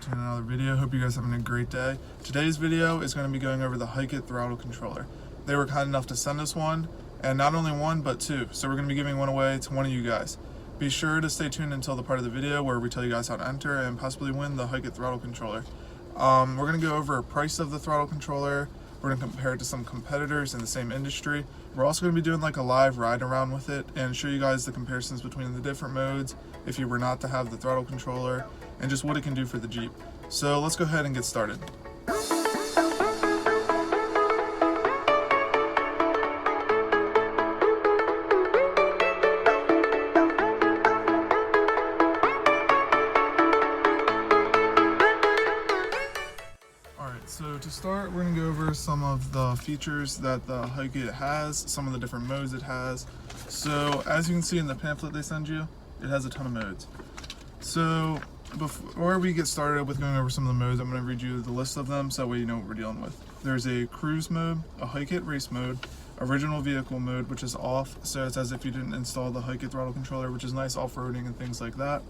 to another video. Hope you guys are having a great day. Today's video is going to be going over the HIKEit Throttle Controller. They were kind enough to send us one, and not only one, but two. So we're going to be giving one away to one of you guys. Be sure to stay tuned until the part of the video where we tell you guys how to enter and possibly win the HIKEit Throttle Controller. We're going to go over a price of the throttle controller. We're going to compare it to some competitors in the same industry. We're also going to be doing like a live ride around with it and show you guys the comparisons between the different modes if you were not to have the throttle controller and just what it can do for the Jeep. So let's go ahead and get started. So to start, we're going to go over some of the features that the HIKEit has, some of the different modes it has. So as you can see in the pamphlet they send you, it has a ton of modes. So before we get started with going over some of the modes, I'm going to read you the list of them so that way you know what we're dealing with. There's a cruise mode, a HIKEit race mode, original vehicle mode, which is off, so it's as if you didn't install the HIKEit throttle controller, which is nice off-roading and things like that.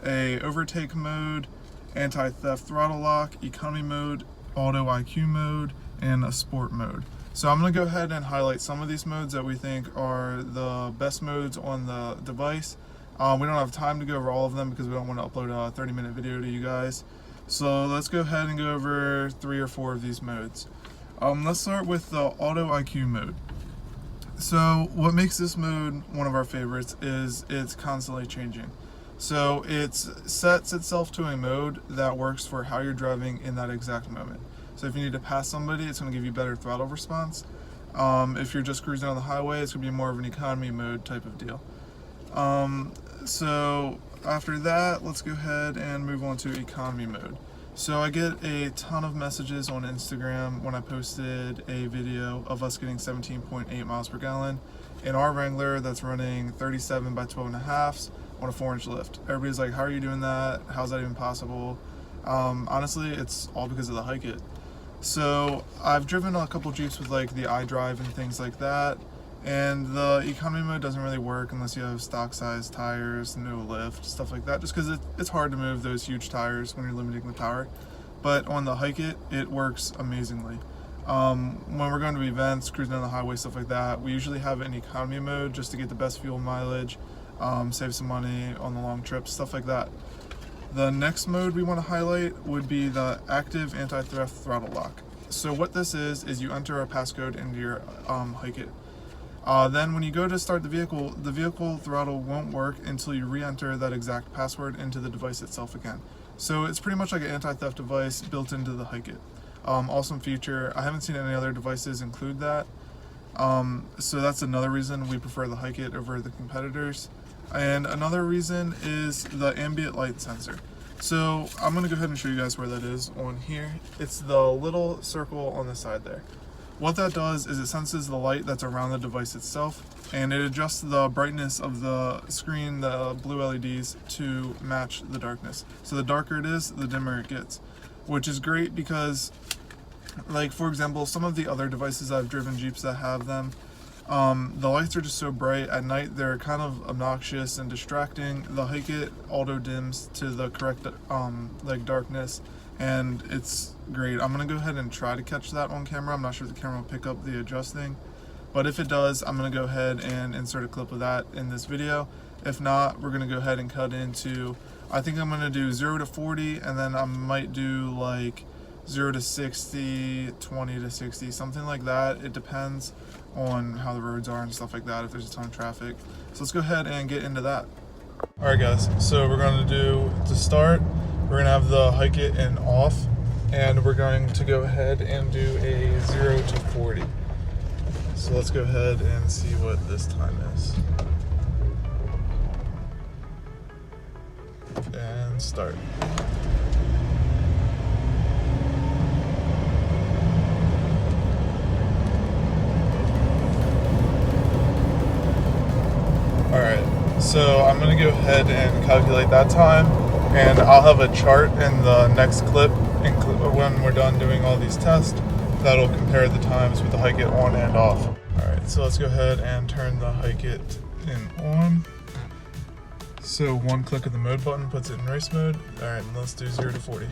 A overtake mode, anti-theft throttle lock, economy mode, auto IQ mode, and a sport mode. So I'm going to go ahead and highlight some of these modes that we think are the best modes on the device. We don't have time to go over all of them because we don't want to upload a 30-minute video to you guys. So let's go ahead and go over 3 or 4 of these modes. Let's start with the auto IQ mode. So what makes this mode one of our favorites is it's constantly changing. So it sets itself to a mode that works for how you're driving in that exact moment. So if you need to pass somebody, it's going to give you better throttle response. If you're just cruising on the highway, it's going to be more of an economy mode type of deal. So after that, let's go ahead and move on to economy mode. So I get a ton of messages on Instagram when I posted a video of us getting 17.8 miles per gallon in our Wrangler that's running 37 by 12.5s on a 4-inch lift. Everybody's like, how are you doing that? How's that even possible? Honestly, it's all because of the HIKEit. So I've driven a couple Jeeps with like the iDrive and things like that, and the economy mode doesn't really work unless you have stock size tires, no lift, stuff like that, just because it's hard to move those huge tires when you're limiting the power. But on the HIKEit, it works amazingly. When we're going to events, cruising on the highway, stuff like that, we usually have it in economy mode just to get the best fuel mileage, save some money on the long trips, stuff like that. The next mode we want to highlight would be the active anti-theft throttle lock. So what this is you enter a passcode into your HIKEit. Then when you go to start the vehicle throttle won't work until you re-enter that exact password into the device itself again. So it's pretty much like an anti-theft device built into the HIKEit. Awesome feature. I haven't seen any other devices include that. So that's another reason we prefer the HIKEit over the competitors. And another reason is the ambient light sensor. So I'm going to go ahead and show you guys where that is on here. It's the little circle on the side there. What that does is it senses the light that's around the device itself, and it adjusts the brightness of the screen, the blue LEDs, to match the darkness. So the darker it is, the dimmer it gets, which is great because, like for example, some of the other devices I've driven Jeeps that have them, the lights are just so bright at night, they're kind of obnoxious and distracting. The HIKEit auto dims to the correct like darkness, and it's great. I'm gonna go ahead and try to catch that on camera. I'm not sure if the camera will pick up the adjusting, but if it does, I'm gonna go ahead and insert a clip of that in this video. If not, we're gonna go ahead and cut into, I think I'm gonna do 0 to 40, and then I might do like 0 to 60, 20 to 60, something like that. It depends on how the roads are and stuff like that, if there's a ton of traffic. So let's go ahead and get into that. Alright guys, so we're going to do, to start, we're going to have the HIKEit in off, and we're going to go ahead and do a 0 to 40. So let's go ahead and see what this time is. And start. Alright, so I'm going to go ahead and calculate that time, and I'll have a chart in the next clip when we're done doing all these tests that'll compare the times with the HIKEit on and off. Alright, so let's go ahead and turn the HIKEit in on. So one click of the mode button puts it in race mode. All right, let's do 0 to 40.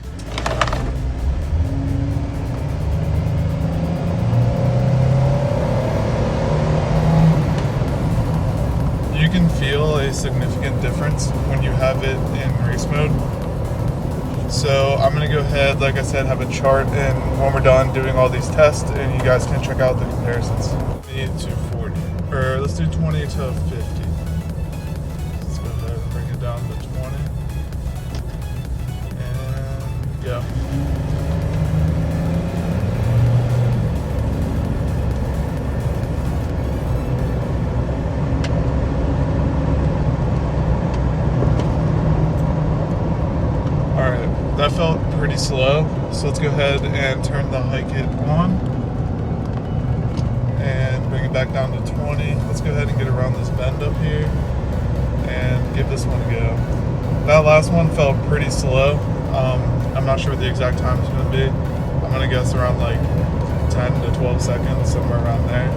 You can feel a significant difference when you have it in race mode. So I'm gonna go ahead, like I said, have a chart, and when we're done doing all these tests, and you guys can check out the comparisons. 20 to 40, or let's do 20 to 50. Let's go ahead and bring it down to 20, and go. That felt pretty slow, so let's go ahead and turn the HIKEit on and bring it back down to 20. Let's go ahead and get around this bend up here and give this one a go. That last one felt pretty slow. I'm not sure what the exact time is going to be. I'm going to guess around like 10 to 12 seconds, somewhere around there.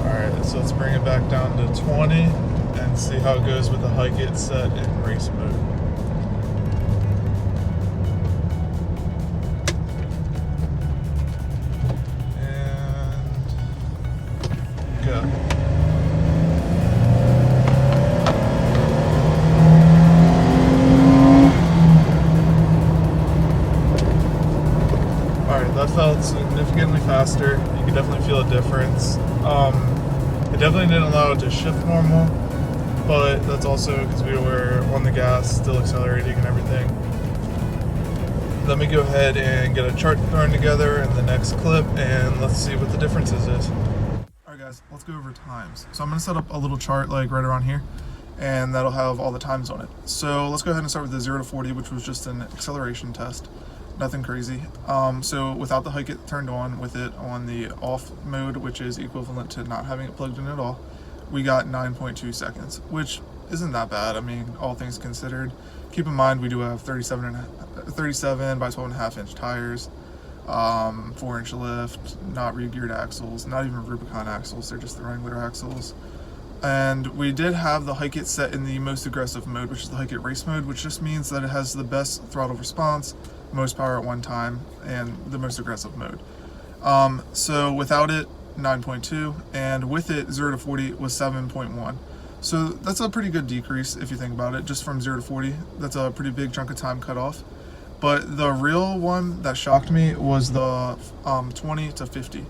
Alright, so let's bring it back down to 20 and see how it goes with the HIKEit set in race mode. Alright, that felt significantly faster. You can definitely feel a difference. It definitely didn't allow it to shift normal, but that's also because we were on the gas, still accelerating and everything. Let me go ahead and get a chart thrown together in the next clip, and let's see what the differences is. Alright guys, let's go over times. So I'm going to set up a little chart like right around here, and that'll have all the times on it. So let's go ahead and start with the 0 to 40, which was just an acceleration test. Nothing crazy. So without the HIKEit turned on, with it on the off mode, which is equivalent to not having it plugged in at all, we got 9.2 seconds, which isn't that bad. I mean, all things considered. Keep in mind we do have 37 by 12.5 inch tires, 4-inch lift, not re-geared axles, not even Rubicon axles, they're just the Wrangler axles. And we did have the HIKEit set in the most aggressive mode, which is the HIKEit race mode, which just means that it has the best throttle response, most power at one time, and the most aggressive mode. So without it, 9.2, and with it, 0 to 40 was 7.1. So that's a pretty good decrease if you think about it, just from 0 to 40. That's a pretty big chunk of time cut off. But the real one that shocked me was the 20 to 50.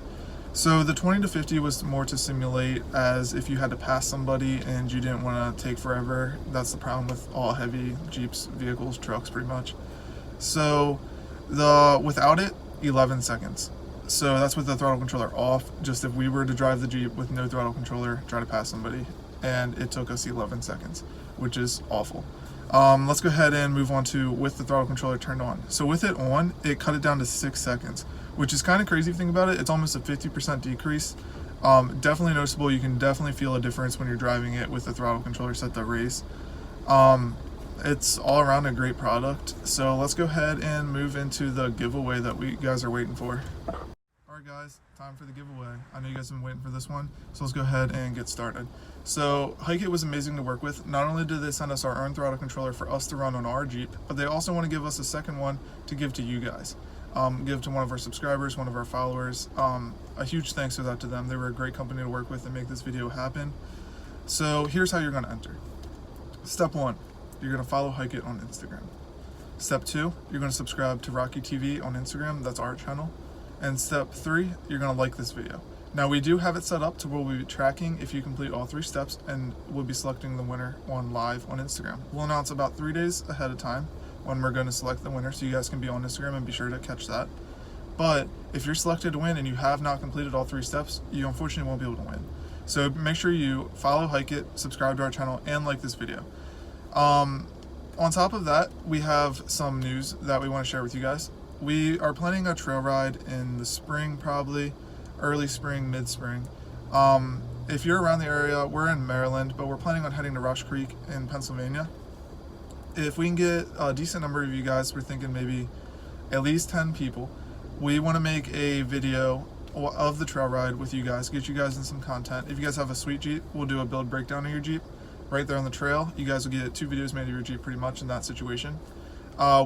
So the 20 to 50 was more to simulate as if you had to pass somebody and you didn't want to take forever. That's the problem with all heavy Jeeps, vehicles, trucks, pretty much. So without it, 11 seconds. So that's with the throttle controller off. Just if we were to drive the Jeep with no throttle controller, try to pass somebody, and it took us 11 seconds, which is awful. Let's go ahead and move on to with the throttle controller turned on. So with it on, it cut it down to 6 seconds, which is kind of crazy if you think about it. It's almost a 50% decrease. Definitely noticeable. You can definitely feel a difference when you're driving it with the throttle controller set to race. It's all around a great product. So let's go ahead and move into the giveaway that we guys are waiting for. Alright guys, time for the giveaway. I know you guys have been waiting for this one, so let's go ahead and get started. So HIKEit was amazing to work with. Not only did they send us our own throttle controller for us to run on our Jeep, but they also want to give us a second one to give to you guys. Give to one of our subscribers, one of our followers. A huge thanks to them. They were a great company to work with and make this video happen. So here's how you're going to enter. Step 1, you're going to follow HIKEit on Instagram. Step 2, you're going to subscribe to Rocky TV on Instagram. That's our channel. And step 3, you're going to like this video. Now we do have it set up to where we'll be tracking if you complete all 3 steps, and we'll be selecting the winner on live on Instagram. We'll announce about 3 days ahead of time when we're going to select the winner, so you guys can be on Instagram and be sure to catch that. But if you're selected to win and you have not completed all 3 steps, you unfortunately won't be able to win. So make sure you follow HIKEit, subscribe to our channel, and like this video. On top of that, we have some news that we want to share with you guys. We are planning a trail ride in the spring, probably early spring, mid-spring. If you're around the area, we're in Maryland, but we're planning on heading to Rush Creek in Pennsylvania. If we can get a decent number of you guys, we're thinking maybe at least 10 people. We want to make a video of the trail ride with you guys, get you guys in some content. If you guys have a sweet Jeep, we'll do a build breakdown of your Jeep, right there on the trail. You guys will get 2 videos made of your Jeep pretty much in that situation.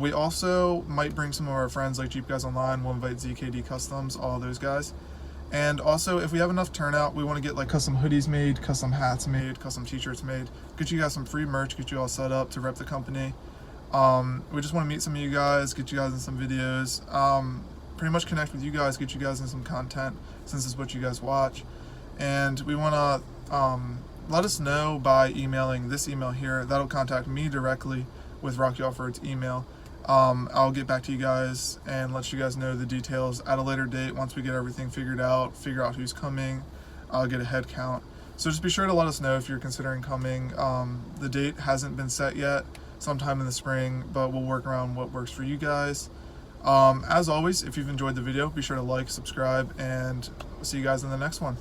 We also might bring some of our friends like Jeep Guys Online. We'll invite ZKD Customs, all those guys. And also, if we have enough turnout, we want to get like custom hoodies made, custom hats made, custom t-shirts made, get you guys some free merch, get you all set up to rep the company. We just want to meet some of you guys, get you guys in some videos, pretty much connect with you guys, get you guys in some content since it's what you guys watch. And we want to let us know by emailing this email here. That'll contact me directly with Rocky Off-Road's email. I'll get back to you guys and let you guys know the details at a later date once we get everything figured out, figure out who's coming, I'll get a head count. So just be sure to let us know if you're considering coming. The date hasn't been set yet, sometime in the spring, but we'll work around what works for you guys. As always, if you've enjoyed the video, be sure to like, subscribe, and see you guys in the next one.